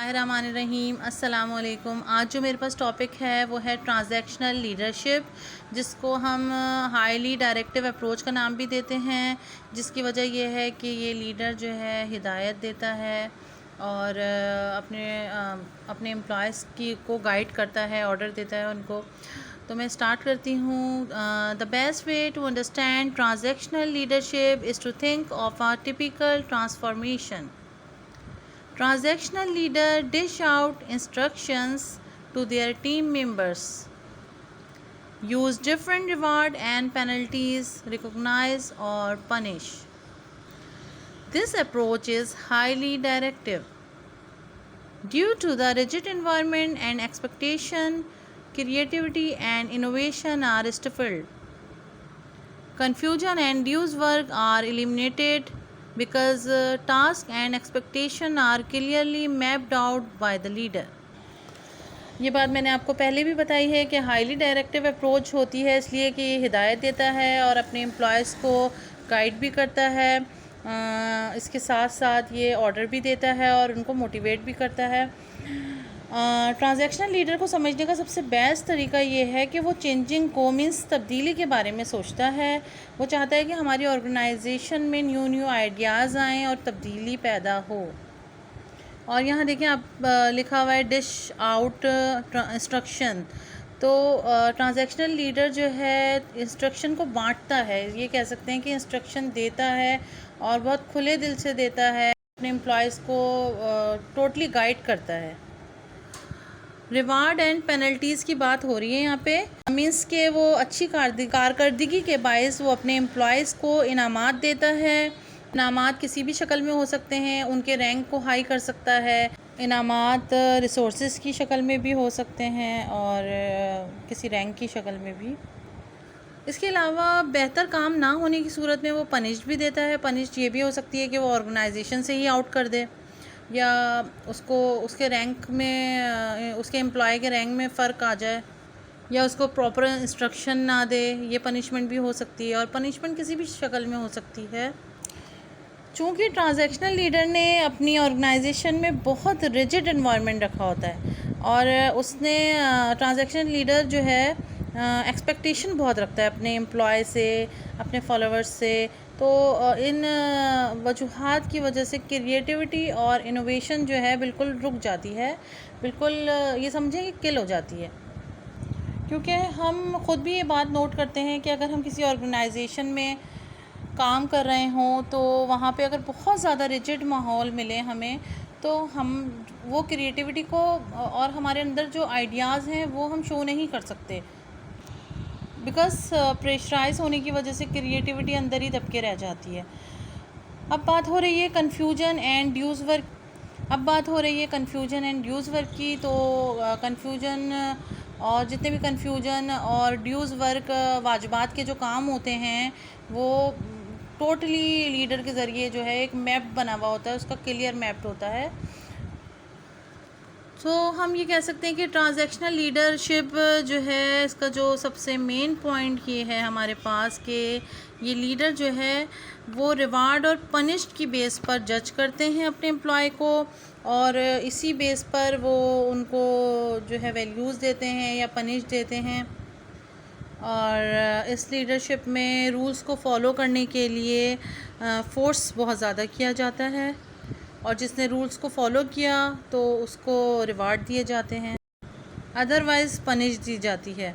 बिस्मिल्लाहिर्रहमानिर्रहीम। अस्सलाम वालेकुम। आज जो मेरे पास टॉपिक है वो है ट्रांजैक्शनल लीडरशिप, जिसको हम हाईली डायरेक्टिव अप्रोच का नाम भी देते हैं। जिसकी वजह ये है कि ये लीडर जो है हिदायत देता है और अपने एम्प्लॉयज़ को गाइड करता है, ऑर्डर देता है उनको। तो मैं स्टार्ट करती हूँ। The best way to understand transactional leadership is to think of a typical transformation. Transactional leaders dish out instructions to their team members, use different reward and penalties, recognize or punish. This approach is highly directive. Due to the rigid environment and expectation, creativity and innovation are stifled. Confusion and dues work are eliminated because tasks and expectation are clearly mapped out by the leader. ये बात मैंने आपको पहले भी बताई है कि highly directive approach होती है इसलिए कि ये हिदायत देता है और अपने एम्प्लॉयज़ को गाइड भी करता है। इसके साथ साथ ये ऑर्डर भी देता है और उनको मोटिवेट भी करता है। ट्रांजैक्शनल लीडर को समझने का सबसे बेस्ट तरीका ये है कि वो चेंजिंग को मीन्स तब्दीली के बारे में सोचता है। वो चाहता है कि हमारी ऑर्गेनाइजेशन में न्यू आइडियाज़ आएँ और तब्दीली पैदा हो। और यहाँ देखें आप लिखा हुआ है डिश आउट इंस्ट्रक्शन। तो ट्रांजैक्शनल लीडर जो है इंस्ट्रक्शन को बांटता है, ये कह सकते हैं कि इंस्ट्रक्शन देता है और बहुत खुले दिल से देता है, अपने एम्प्लॉयज़ को टोटली गाइड करता है। रिवार्ड एंड पेनल्टीज़ की बात हो रही है यहाँ पे। मीन्स के वो अच्छी कारकर्दगी के बायस वो अपने एम्प्लॉयज़ को इनामात देता है। इनामात किसी भी शक्ल में हो सकते हैं, उनके रैंक को हाई कर सकता है। इनामात रिसोर्सेज की शक्ल में भी हो सकते हैं और किसी रैंक की शक्ल में भी। इसके अलावा बेहतर काम ना होने की सूरत में वो पनिश भी देता है। पनिश ये भी हो सकती है कि वो ऑर्गेनाइजेशन से ही आउट कर दे या उसको उसके रैंक में, उसके एम्प्लॉय के रैंक में फ़र्क आ जाए या उसको प्रॉपर इंस्ट्रक्शन ना दे। ये पनिशमेंट भी हो सकती है और पनिशमेंट किसी भी शक्ल में हो सकती है। चूँकि ट्रांजैक्शनल लीडर ने अपनी ऑर्गेनाइजेशन में बहुत रिजिड एनवायरनमेंट रखा होता है और उसने ट्रांजैक्शनल लीडर जो है एक्सपेक्टेशन बहुत रखता है अपने एम्प्लॉय से, अपने फॉलोअर्स से। तो इन वजूहात की वजह से क्रिएटिविटी और इनोवेशन जो है बिल्कुल रुक जाती है, बिल्कुल ये समझें कि किल हो जाती है। क्योंकि हम ख़ुद भी ये बात नोट करते हैं कि अगर हम किसी ऑर्गेनाइजेशन में काम कर रहे हों तो वहाँ पे अगर बहुत ज़्यादा रिजिड माहौल मिले हमें, तो हम वो क्रिएटिविटी को और हमारे अंदर जो आइडियाज़ हैं वो हम शो नहीं कर सकते, बिकॉज़ प्रेशराइज होने की वजह से क्रिएटिविटी अंदर ही दब के रह जाती है। अब बात हो रही है कन्फ्यूजन एंड ड्यूज़ वर्क की। तो कन्फ्यूजन और जितने भी कन्फ्यूजन और ड्यूज़ वर्क वाजिबात के जो काम होते हैं वो टोटली लीडर के ज़रिए जो है एक मैप बना हुआ होता है, उसका क्लियर मैप होता है। तो हम ये कह सकते हैं कि ट्रांजैक्शनल लीडरशिप जो है इसका जो सबसे मेन पॉइंट ये है हमारे पास कि ये लीडर जो है वो रिवार्ड और पनिश की बेस पर जज करते हैं अपने एम्प्लॉय को और इसी बेस पर वो उनको जो है वैल्यूज़ देते हैं या पनिश देते हैं। और इस लीडरशिप में रूल्स को फॉलो करने के लिए फ़ोर्स बहुत ज़्यादा किया जाता है और जिसने रूल्स को फॉलो किया तो उसको रिवार्ड दिए जाते हैं, अदरवाइज़ पनिश दी जाती है।